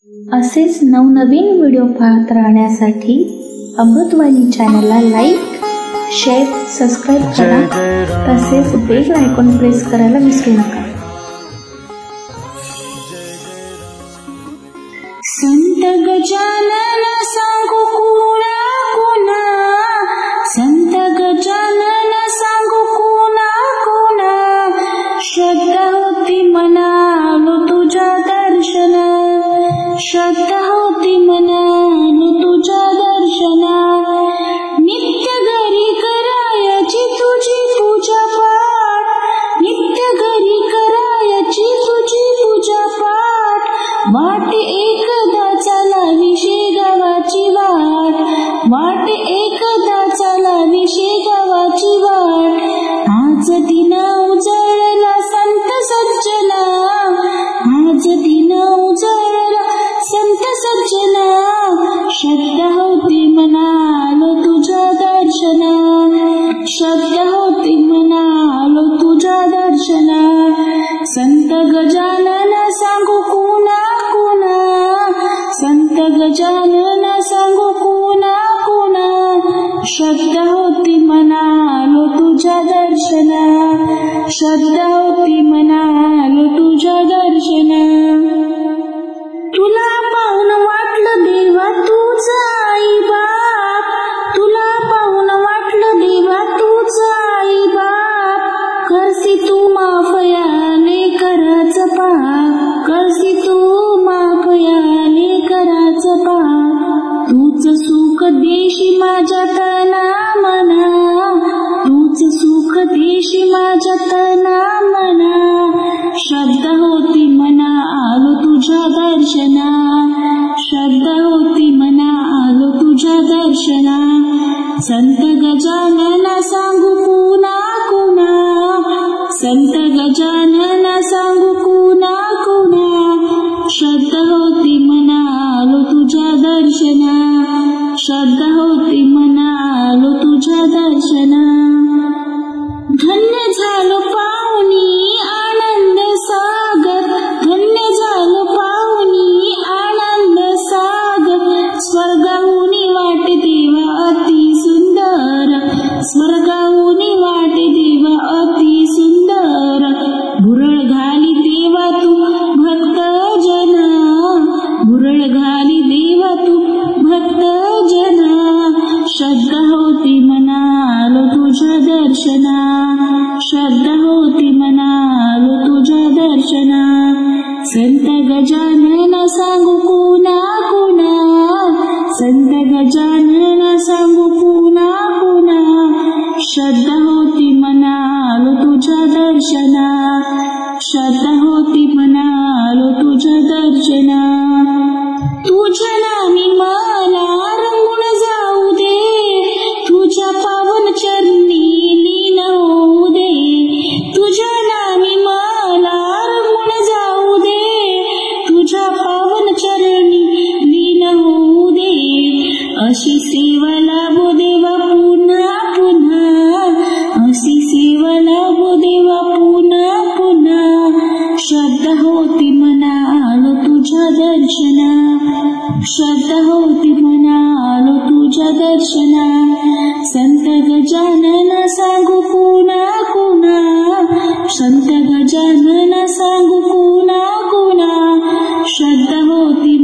असेच नवनवीन व्हिडिओ पाहत राहण्यासाठी अमृतवाणी चॅनलला लाईक, शेअर, सबस्क्राईब करा. तसेच बेल आयकॉन प्रेस करायला विसरू नका. संत गजानन सांगू कुणा कुणा, संत गजानन सांगू कुणा कुणा. श्रद्धा होती मनालो तुझ्या दर्शना, श्रद्धा होती मनालो तुझ्या दर्शना. नित्य घरी करायची तुझी पूजा पाठ, नित्य घरी करायची तुझी पूजा पाठ. वाट एकदा चालावी शेगावाची वाट, वाट एकदा चालावी शेगावाची वाट. आज दिन उजळला संत सज्जना, आज दिन उजळला संत सज्जना. श्रद्धा होती मनालो तुझ्या दर्शना, श्रद्धा होती मनालो तुझ्या दर्शना. संत गजानन सांगू कुणा कुणा, संत गजानन सांगू कुणा कुणा. श्रद्धा होती मनालो तुझ्या दर्शना, श्रद्धा होती मनालो तुझ्या दर्शना. तुला पाहून वाटलं देवा तूच आई बाप, तुला पाहून वाटलं देवा तूच आई बाप. करसी तू माफ याले कराच पाप, करसी तू माफ याले कराच पाप. तूच सुख देशी माझ्या तना मना, तूच सुख देशी माझ्या तना मना. श्रद्धा होती मना आलो तुझ्या दर्शना, श्रद्धा होती मना आलो तुझ्या दर्शना. संत गजानन सांगू कुणा कुणा, संत गजानन सांगू कुणा कुणा. श्रद्धा होती मना आलो तुझ्या दर्शना, श्रद्धा होती मना आलो तुझ्या दर्शना. धन्य झालो पाहुणी आनंद सागर, धन्य झालो पाहुणी आनंद सागर. स्वर्गाहुनी वाट देवा अति सुंदर, स्वर्गाहुनी वाट देवा अति सुंदर. भुरळ घाली देवा तू भक्त जना, भुरळ घाली देवा तू भक्त जना. श्रद्धा होती मनालो तुझ्या दर्शना, श्रद्धा होती मनालो तुझ्या दर्शना. संत गजानन सांगू कुणा कुणा, संत गजानन सांगू कुणा कुणा. श्रद्धा होती मनालो तुझ्या दर्शना, श्रद्धा होती मनालो तुझ्या दर्शना. तुझ्या नामी मला रंगून जाऊ दे, तुझ्या पावन चरणी लीन होऊ दे. तुझ्या नामी मला रंगून जाऊ दे, तुझ्या पावन चरणी लीन होऊ दे. अशी सेवा लाभो देवा पुन्हा पुन्हा, अशी सेवा लाभो देवा पुन्हा पुन्हा. श्रद्धा होती मनालो तुझ्या दर्शना, श्रद्धा होती मनालो तुझ्या दर्शना. संत गजानन सांगू कुणा कुणा, संत गजानन सांगू कुणा कुणा. श्रद्धा होती